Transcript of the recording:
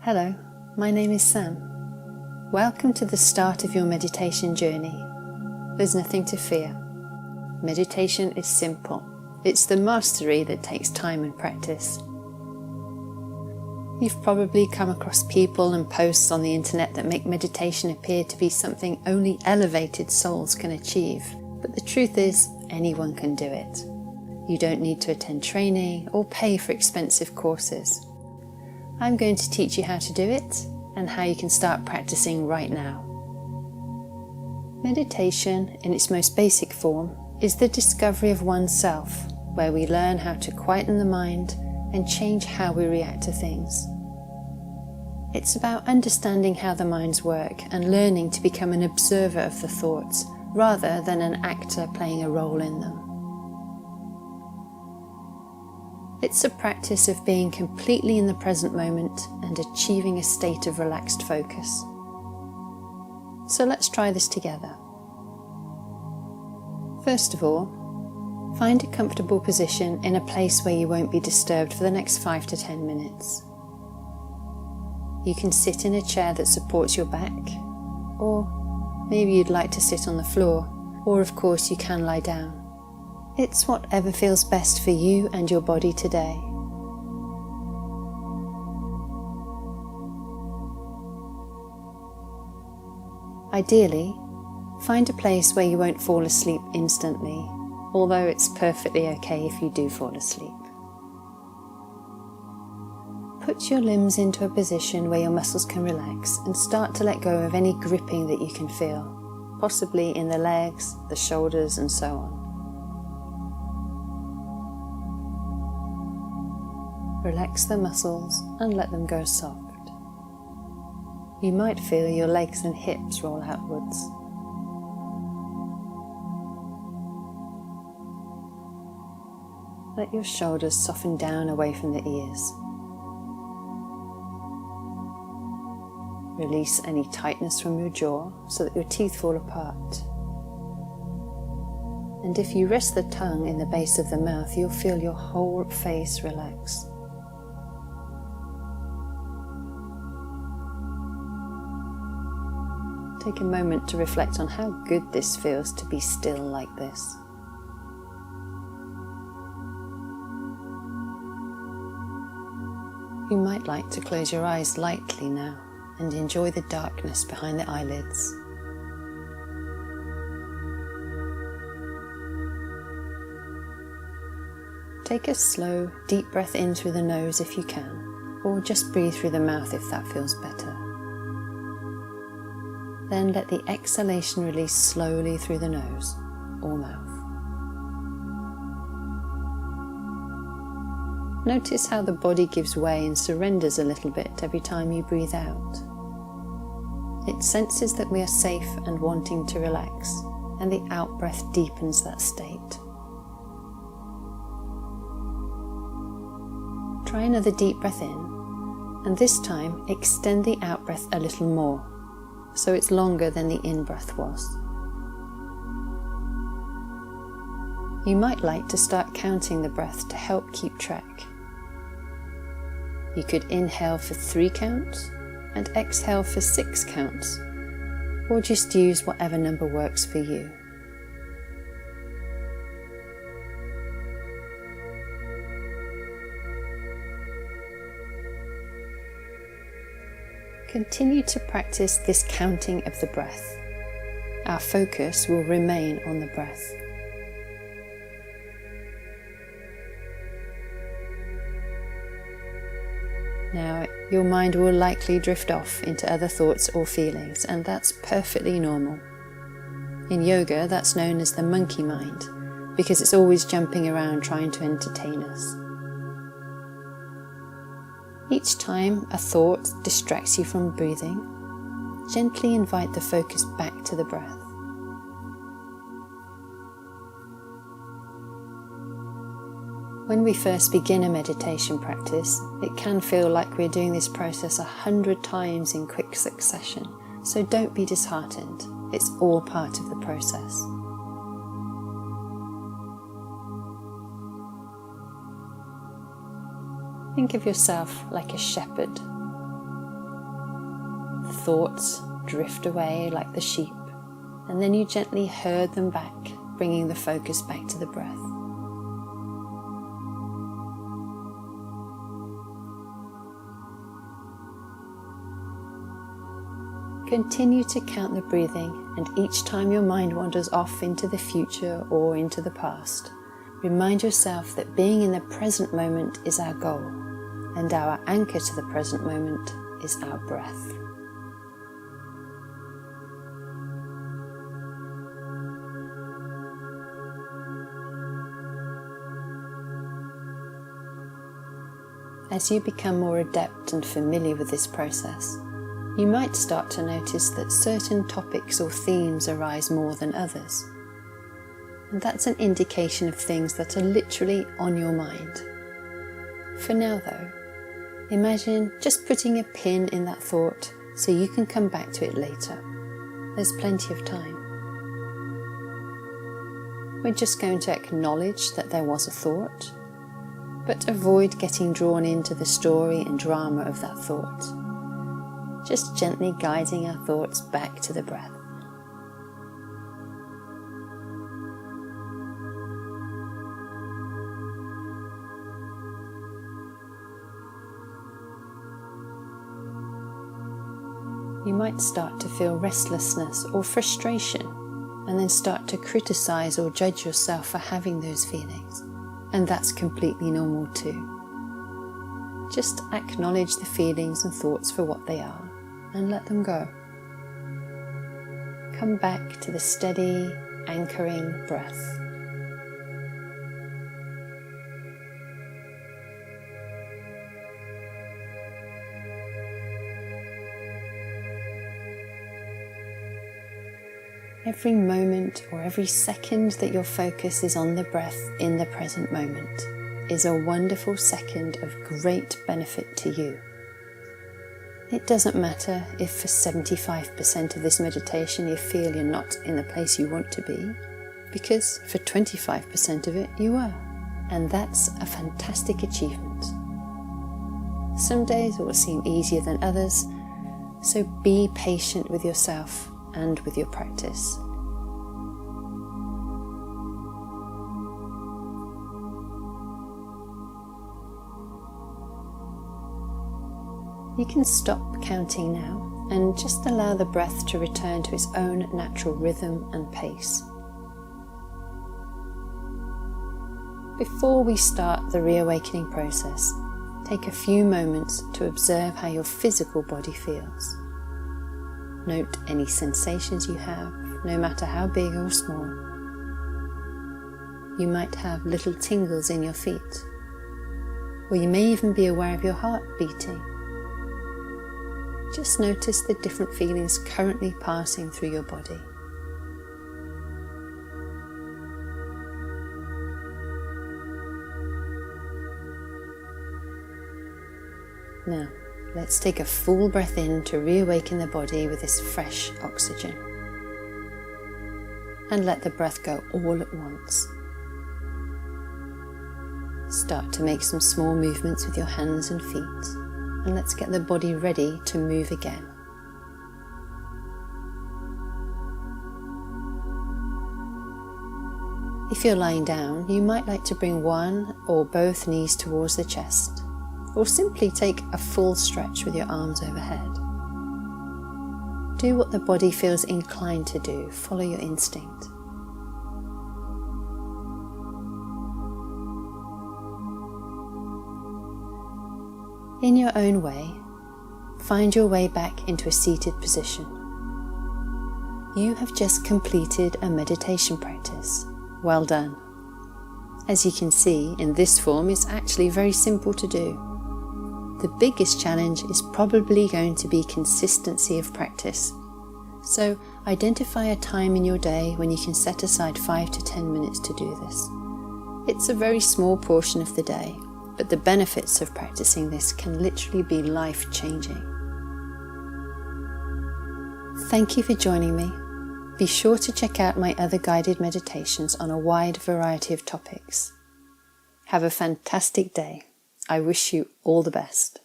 Hello, my name is Sam. Welcome to the start of your meditation journey. There's nothing to fear. Meditation is simple. It's the mastery that takes time and practice. You've probably come across people and posts on the internet that make meditation appear to be something only elevated souls can achieve. But the truth is, anyone can do it. You don't need to attend training or pay for expensive courses. I'm going to teach you how to do it and how you can start practicing right now. Meditation, in its most basic form, is the discovery of oneself, where we learn how to quieten the mind and change how we react to things. It's about understanding how the minds work and learning to become an observer of the thoughts rather than an actor playing a role in them. It's a practice of being completely in the present moment and achieving a state of relaxed focus. So let's try this together. First of all, find a comfortable position in a place where you won't be disturbed for the next 5 to 10 minutes. You can sit in a chair that supports your back, or maybe you'd like to sit on the floor, or of course you can lie down. It's whatever feels best for you and your body today. Ideally, find a place where you won't fall asleep instantly, although it's perfectly okay if you do fall asleep. Put your limbs into a position where your muscles can relax and start to let go of any gripping that you can feel, possibly in the legs, the shoulders, and so on. Relax the muscles and let them go soft. You might feel your legs and hips roll outwards. Let your shoulders soften down away from the ears. Release any tightness from your jaw so that your teeth fall apart. And if you rest the tongue in the base of the mouth, you'll feel your whole face relax. Take a moment to reflect on how good this feels to be still like this. You might like to close your eyes lightly now and enjoy the darkness behind the eyelids. Take a slow, deep breath in through the nose if you can, or just breathe through the mouth if that feels better. Then let the exhalation release slowly through the nose or mouth. Notice how the body gives way and surrenders a little bit every time you breathe out. It senses that we are safe and wanting to relax, and the out-breath deepens that state. Try another deep breath in, and this time extend the out-breath a little more, so it's longer than the in-breath was. You might like to start counting the breath to help keep track. You could inhale for 3 counts and exhale for 6 counts, or just use whatever number works for you. Continue to practice this counting of the breath. Our focus will remain on the breath. Now, your mind will likely drift off into other thoughts or feelings, and that's perfectly normal. In yoga, that's known as the monkey mind, because it's always jumping around trying to entertain us. Each time a thought distracts you from breathing, gently invite the focus back to the breath. When we first begin a meditation practice, it can feel like we're doing this process 100 times in quick succession, so don't be disheartened. It's all part of the process. Think of yourself like a shepherd. The thoughts drift away like the sheep, and then you gently herd them back, bringing the focus back to the breath. Continue to count the breathing, and each time your mind wanders off into the future or into the past, remind yourself that being in the present moment is our goal, and our anchor to the present moment is our breath. As you become more adept and familiar with this process, you might start to notice that certain topics or themes arise more than others. And that's an indication of things that are literally on your mind. For now though, imagine just putting a pin in that thought so you can come back to it later. There's plenty of time. We're just going to acknowledge that there was a thought, but avoid getting drawn into the story and drama of that thought. Just gently guiding our thoughts back to the breath. You might start to feel restlessness or frustration, and then start to criticize or judge yourself for having those feelings. And that's completely normal too. Just acknowledge the feelings and thoughts for what they are, and let them go. Come back to the steady, anchoring breath. Every moment or every second that your focus is on the breath in the present moment is a wonderful second of great benefit to you. It doesn't matter if for 75% of this meditation you feel you're not in the place you want to be, because for 25% of it you are, and that's a fantastic achievement. Some days it will seem easier than others, so be patient with yourself and with your practice. You can stop counting now and just allow the breath to return to its own natural rhythm and pace. Before we start the reawakening process, take a few moments to observe how your physical body feels. Note any sensations you have, no matter how big or small. You might have little tingles in your feet, or you may even be aware of your heart beating. Just notice the different feelings currently passing through your body. Now, let's take a full breath in to reawaken the body with this fresh oxygen. And let the breath go all at once. Start to make some small movements with your hands and feet. And let's get the body ready to move again. If you're lying down, you might like to bring one or both knees towards the chest, or simply take a full stretch with your arms overhead. Do what the body feels inclined to do. Follow your instinct. In your own way, find your way back into a seated position. You have just completed a meditation practice. Well done. As you can see, in this form it's actually very simple to do. The biggest challenge is probably going to be consistency of practice. So identify a time in your day when you can set aside 5 to 10 minutes to do this. It's a very small portion of the day, but the benefits of practicing this can literally be life-changing. Thank you for joining me. Be sure to check out my other guided meditations on a wide variety of topics. Have a fantastic day. I wish you all the best.